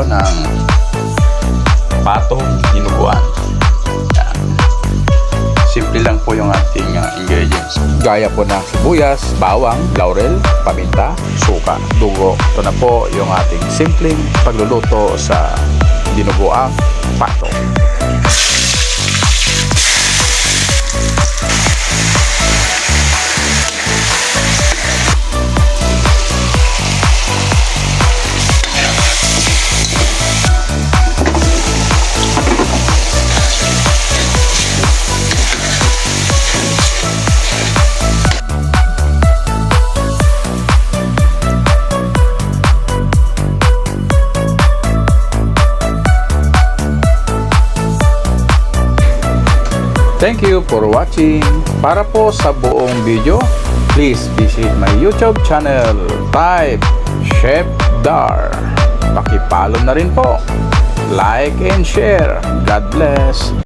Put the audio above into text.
tayo ng patong dinuguan. Yan. Simple lang po yung ating ingredients. Gaya po ng sibuyas, bawang, laurel, paminta, suka, dugo. Ito na po yung ating simpleng pagluluto sa dinuguang patong. Thank you for watching. Para po sa buong video, please visit my YouTube channel, type Chef Dar. Pakipollow na rin po. Like and share. God bless.